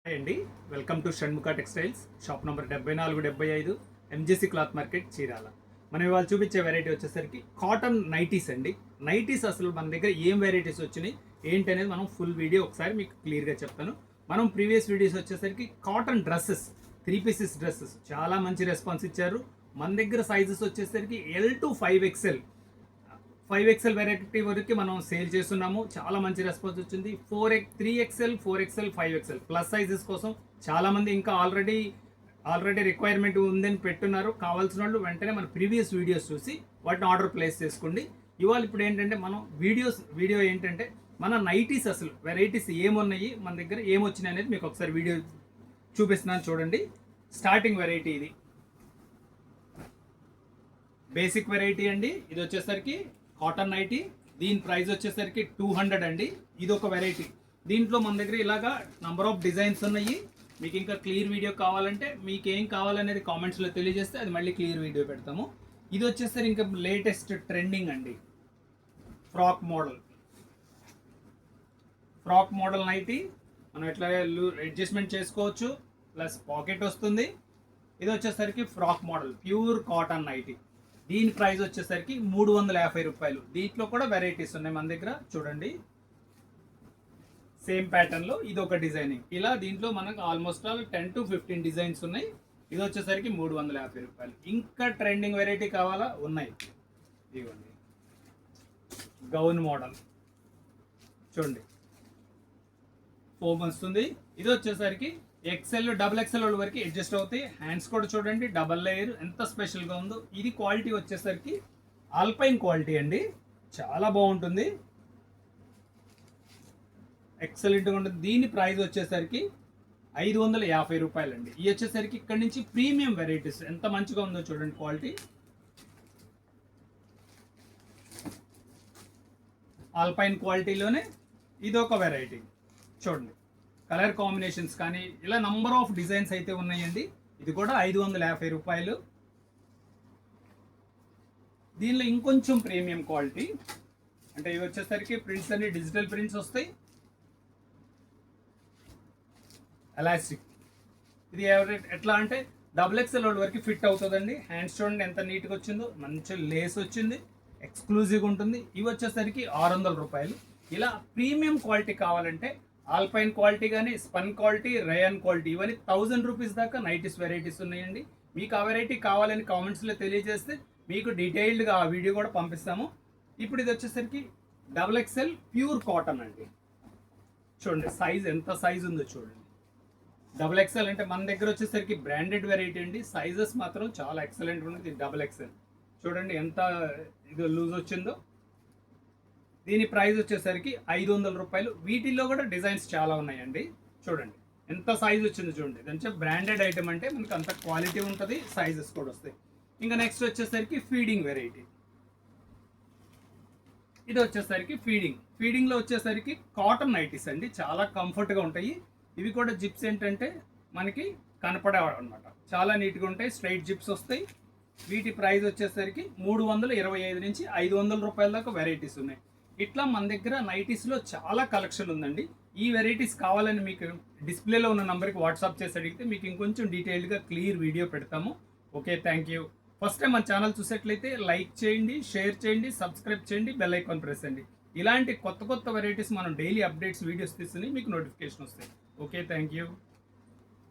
Hi అండి, welcome to Shanmukha textiles. Shop number 7475 MJC cloth market Chirala. మనం ఇవాళ చూపించే వెరైటీ వచ్చేసరికి కాటన్ నైటీస్ అండి. నైటీస్ అసలు మన దగ్గర ఏం వెరైటీస్ వచ్చినాయి ఏంటి అనేది మనం ఫుల్ వీడియో ఒకసారి మీకు క్లియర్గా చెప్తాను. మనం ప్రీవియస్ వీడియోస్ వచ్చేసరికి కాటన్ డ్రెస్సెస్, 3 పీసెస్ డ్రెస్సెస్ చాలా మంచి రెస్పాన్స్ ఇచ్చారు. మన దగ్గర సైజెస్ వచ్చేసరికి L to 5XL 5XL variety వరకు మనం సేల్ చేస్తున్నాము. చాలా మంచి రెస్పాన్స్ వచ్చింది. 3XL 4XL 5XL plus sizes కోసం చాలామంది ఇంకా ఆల్రెడీ రిక్వైర్మెంట్ ఉందని పెట్టున్నారు. కావాల్సిన వాళ్ళు వెంటనే మన ప్రీవియస్ వీడియోస్ చూసి వాటిని ఆర్డర్ ప్లేస్ చేసుకోండి. ఇవాళ ఇప్పుడు ఏంటంటే మనం వీడియో ఏంటంటే మన నైటీస్ అసలు వెరైటీస్ ఏమున్నాయి, మన దగ్గర ఏమొచ్చినాయి అనేది మీకు ఒకసారి వీడియో చూపిస్తున్నాను చూడండి. స్టార్టింగ్ వెరైటీ ఇది బేసిక్ వెరైటీ అండి. ఇది వచ్చేసరికి కాటన్ నైటీ. దీని ప్రైస్ వచ్చేసరికి 200 అండి. ఇది ఒక వెరైటీ. దీంట్లో మన దగ్గర ఇలాగా నంబర్ ఆఫ్ డిజైన్స్ ఉన్నాయి. మీకు ఇంకా క్లియర్ వీడియో కావాలంటే మీకు ఏం కావాలనేది కామెంట్స్లో తెలియజేస్తే అది మళ్ళీ క్లియర్ వీడియో పెడతాము. ఇది వచ్చేసరికి ఇంకా లేటెస్ట్ ట్రెండింగ్ అండి. Frock model nighty. మనం ఎట్లా అడ్జస్ట్మెంట్ చేసుకోవచ్చు, ప్లస్ పాకెట్ వస్తుంది. ఇది వచ్చేసరికి frock model pure cotton nighty. దీని ప్రైస్ వచ్చేసరికి 350 రూపాయలు. దీంట్లో కూడా వెరైటీస్ ఉన్నాయి మన దగ్గర చూడండి. సేమ్ ప్యాటర్న్లో ఇది ఒక డిజైనింగ్. ఇలా దీంట్లో మనకు ఆల్మోస్ట్ 10 to 15 డిజైన్స్ ఉన్నాయి. ఇది వచ్చేసరికి 350 రూపాయలు. ఇంకా ట్రెండింగ్ వెరైటీ కావాలా ఉన్నాయి. ఇదిగోండి గౌన్ మోడల్ చూడండి, ఫోమ్ వస్తుంది. ఇది వచ్చేసరికి XL XXL వరకు అడ్జస్ట్ అవుతాయి. హ్యాండ్స్ కూడా చూడండి, డబల్ లేయర్ ఎంత స్పెషల్గా ఉందో. ఇది క్వాలిటీ వచ్చేసరికి ఆల్పైన్ క్వాలిటీ అండి, చాలా బాగుంటుంది, ఎక్సలెంట్గా ఉంటుంది. దీని ప్రైస్ వచ్చేసరికి 550 రూపాయలు అండి. ఇది వచ్చేసరికి ఇక్కడ నుంచి ప్రీమియం వెరైటీస్ ఎంత మంచిగా ఉందో చూడండి. క్వాలిటీ ఆల్పైన్ క్వాలిటీలోనే ఇది ఒక వెరైటీ చూడండి. కలర్ కాంబినేషన్స్ కానీ ఇలా నంబర్ ఆఫ్ డిజైన్స్ అయితే ఉన్నాయండి. ఇది కూడా 550 రూపాయలు. దీనిలో ఇంకొంచెం ప్రీమియం క్వాలిటీ అంటే ఇవి వచ్చేసరికి ప్రింట్స్ అన్ని డిజిటల్ ప్రింట్స్ వస్తాయి. ఎలాస్టిక్. ఇది ఎట్లా అంటే XXL వరకు ఫిట్ అవుతుందండి. హ్యాండ్స్ చూడండి ఎంత నీట్గా వచ్చిందో, మంచి లేస్ వచ్చింది, ఎక్స్క్లూజివ్గా ఉంటుంది. ఇవి వచ్చేసరికి 600 రూపాయలు. ఇలా ప్రీమియం క్వాలిటీ కావాలంటే ఆల్పైన్ క్వాలిటీ కానీ, స్పన్ క్వాలిటీ, రయాన్ క్వాలిటీ ఇవన్నీ 1000 రూపీస్ దాకా నైటీస్ వెరైటీస్ ఉన్నాయండి. మీకు ఆ వెరైటీ కావాలని కామెంట్స్లో తెలియజేస్తే మీకు డీటెయిల్డ్గా ఆ వీడియో కూడా పంపిస్తాము. ఇప్పుడు ఇది వచ్చేసరికి XXL ప్యూర్ కాటన్ అండి. చూడండి సైజ్ ఎంత సైజ్ ఉందో చూడండి. XXL అంటే మన దగ్గర వచ్చేసరికి బ్రాండెడ్ వెరైటీ అండి. సైజెస్ మాత్రం చాలా ఎక్సలెంట్ ఉంది. XXL చూడండి ఎంత ఇది లూజ్ వచ్చిందో. దీని ప్రైస్ వచ్చేసరికి 500 రూపాయలు. వీటిల్లో కూడా డిజైన్స్ చాలా ఉన్నాయండి. చూడండి ఎంత సైజ్ వచ్చిందో చూడండి. ఇదంటే బ్రాండెడ్ ఐటమ్ అంటే మనకు అంత క్వాలిటీ ఉంటుంది, సైజెస్ కూడా వస్తాయి. ఇంకా నెక్స్ట్ వచ్చేసరికి ఫీడింగ్ వెరైటీ. ఇది వచ్చేసరికి ఫీడింగ్లో వచ్చేసరికి కాటన్ నైటీస్ అండి. చాలా కంఫర్ట్గా ఉంటాయి. ఇవి కూడా జిప్స్ ఏంటంటే మనకి కనపడే అనమాట, చాలా నీట్గా ఉంటాయి. స్ట్రైట్ జిప్స్ వస్తాయి. వీటి ప్రైస్ వచ్చేసరికి 325 నుంచి 500 రూపాయల దాకా వెరైటీస్ ఉన్నాయి. ఇట్లా మన దగ్గర నైటీస్లో చాలా కలెక్షన్ ఉందండి. ఈ వెరైటీస్ కావాలని మీకు డిస్ప్లేలో ఉన్న నెంబర్కి వాట్సాప్ చేసి అడిగితే మీకు ఇంకొంచెం డీటెయిల్డ్గా క్లియర్ వీడియో పెడతాము. Okay, thank you. First time మన ఛానల్ చూసేట్లయితే లైక్ చేయండి, షేర్ చేయండి, సబ్స్క్రైబ్ చేయండి, బెల్ ఐకాన్ ప్రెస్ చేయండి. ఇలాంటి కొత్త వెరైటీస్ మనం డైలీ అప్డేట్స్ వీడియోస్ తీసుకుని మీకు నోటిఫికేషన్ వస్తాయి. Okay, thank you.